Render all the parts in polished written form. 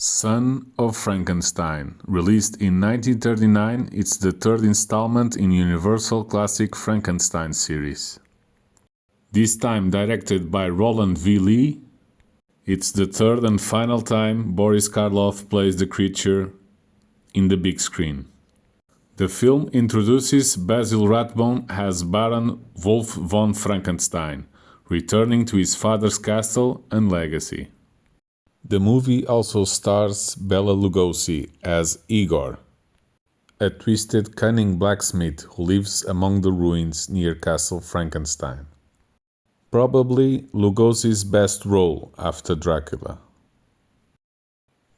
Son of Frankenstein, released in 1939, it's the third installment in Universal Classic Frankenstein series. This time directed by Roland V. Lee, it's the third and final time Boris Karloff plays the creature in the big screen. The film introduces Basil Rathbone as Baron Wolf von Frankenstein, returning to his father's castle and legacy. The movie also stars Bela Lugosi as Igor, a twisted, cunning blacksmith who lives among the ruins near Castle Frankenstein. Probably Lugosi's best role after Dracula.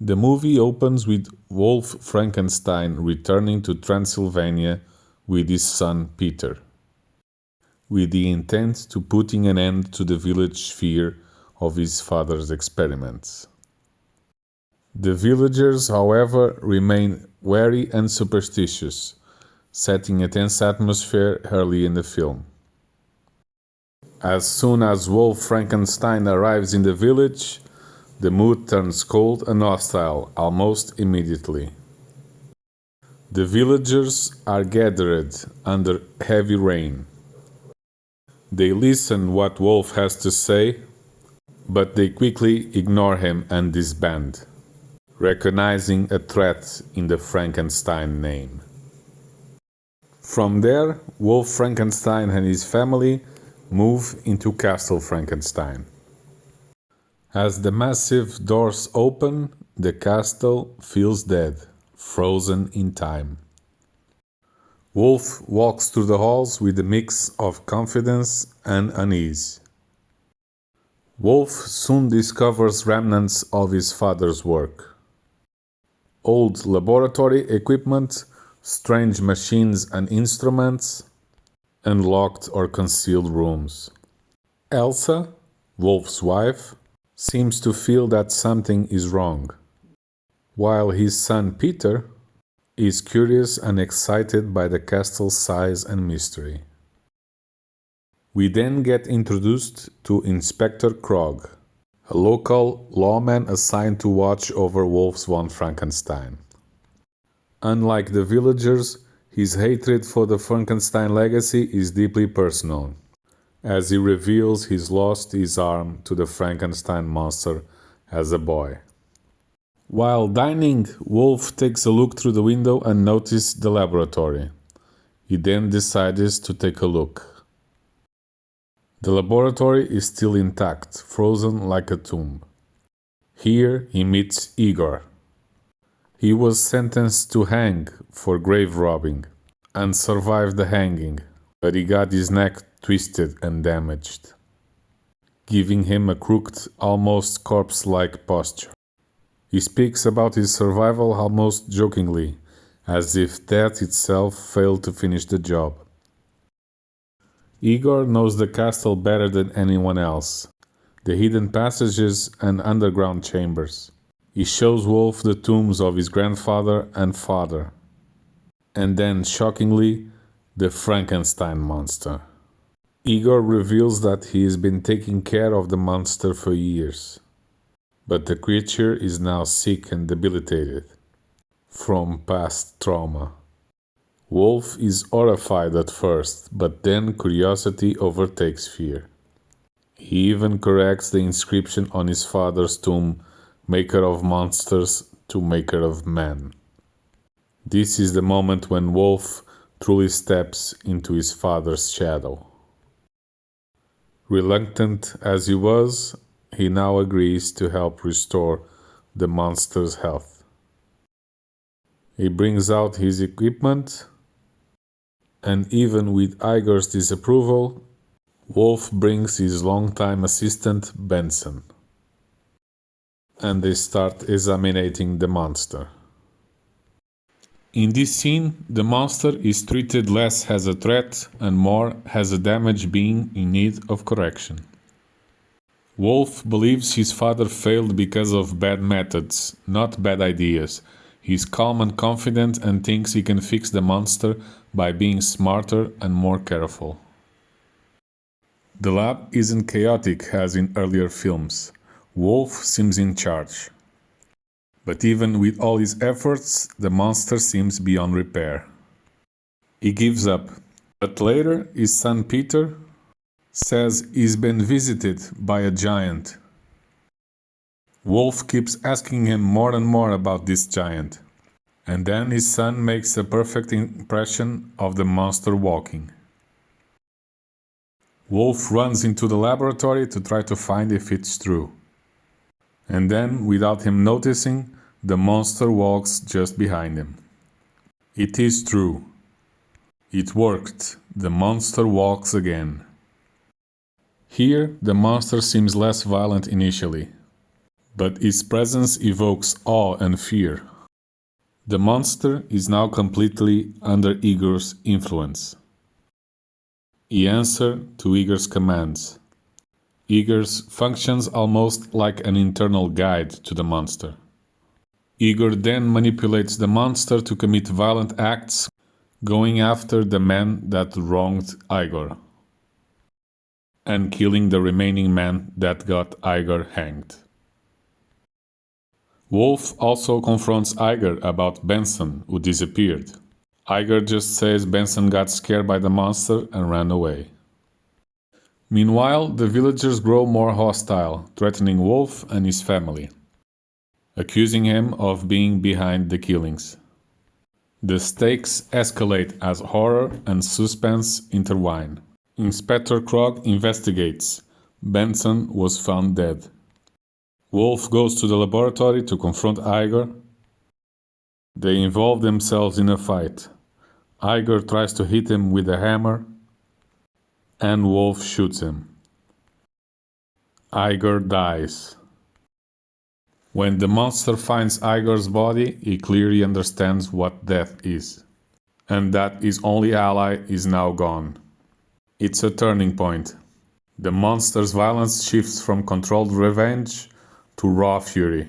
The movie opens with Wolf Frankenstein returning to Transylvania with his son Peter, with the intent to putting an end to the village fear of his father's experiments. The villagers, however, remain wary and superstitious, setting a tense atmosphere early in the film. As soon as Wolf Frankenstein arrives in the village, the mood turns cold and hostile almost immediately. The villagers are gathered under heavy rain. They listen what Wolf has to say, but they quickly ignore him and disband, recognizing a threat in the Frankenstein name. From there, Wolf Frankenstein and his family move into Castle Frankenstein. As the massive doors open, the castle feels dead, frozen in time. Wolf walks through the halls with a mix of confidence and unease. Wolf soon discovers remnants of his father's work. Old laboratory equipment, strange machines and instruments, and locked or concealed rooms. Elsa, Wolf's wife, seems to feel that something is wrong, while his son Peter is curious and excited by the castle's size and mystery. We then get introduced to Inspector Krog, a local lawman assigned to watch over Wolf von Frankenstein. Unlike the villagers, his hatred for the Frankenstein legacy is deeply personal, as he reveals he's lost his arm to the Frankenstein monster as a boy. While dining, Wolf takes a look through the window and notices the laboratory. He then decides to take a look. The laboratory is still intact, frozen like a tomb. Here he meets Igor. He was sentenced to hang for grave robbing and survived the hanging, but he got his neck twisted and damaged, giving him a crooked, almost corpse-like posture. He speaks about his survival almost jokingly, as if death itself failed to finish the job. Igor knows the castle better than anyone else, the hidden passages and underground chambers. He shows Wolf the tombs of his grandfather and father, and then, shockingly, the Frankenstein monster. Igor reveals that he has been taking care of the monster for years, but the creature is now sick and debilitated from past trauma. Wolf is horrified at first, but then curiosity overtakes fear. He even corrects the inscription on his father's tomb, "Maker of monsters to maker of men." This is the moment when Wolf truly steps into his father's shadow. Reluctant as he was, he now agrees to help restore the monster's health. He brings out his equipment, and even with Igor's disapproval, Wolf brings his longtime assistant Benson, and they start examining the monster. In this scene, the monster is treated less as a threat and more as a damaged being in need of correction. Wolf believes his father failed because of bad methods, not bad ideas. He's calm and confident and thinks he can fix the monster by being smarter and more careful. The lab isn't chaotic as in earlier films. Wolf seems in charge. But even with all his efforts, the monster seems beyond repair. He gives up. But later, his son Peter says he's been visited by a giant. Wolf keeps asking him more and more about this giant. And then his son makes a perfect impression of the monster walking. Wolf runs into the laboratory to try to find if it's true. And then, without him noticing, the monster walks just behind him. It is true. It worked. The monster walks again. Here, the monster seems less violent initially, but his presence evokes awe and fear. The monster is now completely under Igor's influence. He answers to Igor's commands. Igor functions almost like an internal guide to the monster. Igor then manipulates the monster to commit violent acts, going after the man that wronged Igor, and killing the remaining man that got Igor hanged. Wolf also confronts Igor about Benson, who disappeared. Igor just says Benson got scared by the monster and ran away. Meanwhile, the villagers grow more hostile, threatening Wolf and his family, accusing him of being behind the killings. The stakes escalate as horror and suspense intertwine. Inspector Krog investigates. Benson was found dead. Wolf goes to the laboratory to confront Igor. They involve themselves in a fight. Igor tries to hit him with a hammer, and Wolf shoots him. Igor dies. When the monster finds Igor's body, he clearly understands what death is, and that his only ally is now gone. It's a turning point. The monster's violence shifts from controlled revenge to raw fury.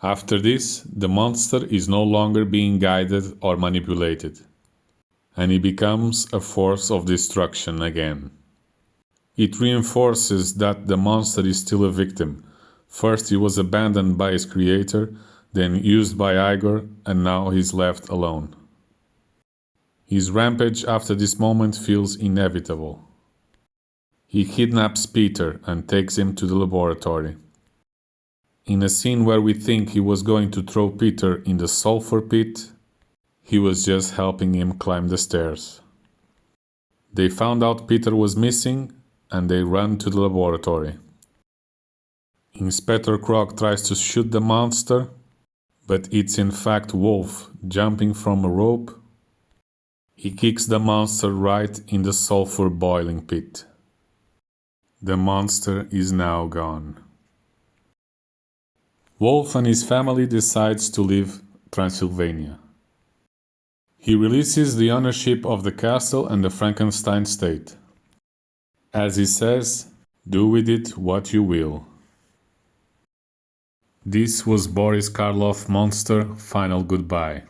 After this, the monster is no longer being guided or manipulated, and he becomes a force of destruction again. It reinforces that the monster is still a victim. First he was abandoned by his creator, then used by Igor, and now he's left alone. His rampage after this moment feels inevitable. He kidnaps Peter and takes him to the laboratory. In a scene where we think he was going to throw Peter in the sulfur pit, he was just helping him climb the stairs. They found out Peter was missing, and they run to the laboratory. Inspector Krog tries to shoot the monster, but it's in fact Wolf jumping from a rope. He kicks the monster right in the sulfur boiling pit. The monster is now gone. Wolf and his family decides to leave Transylvania. He releases the ownership of the castle and the Frankenstein state. As he says, "Do with it what you will." This was Boris Karloff's Monster Final Goodbye.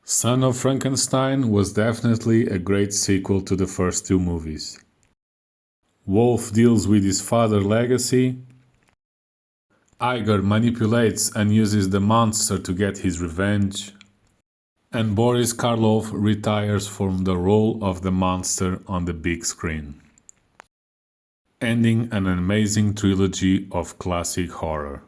Son of Frankenstein was definitely a great sequel to the first two movies. Wolf deals with his father's legacy. Igor manipulates and uses the monster to get his revenge. And Boris Karloff retires from the role of the monster on the big screen, ending an amazing trilogy of classic horror.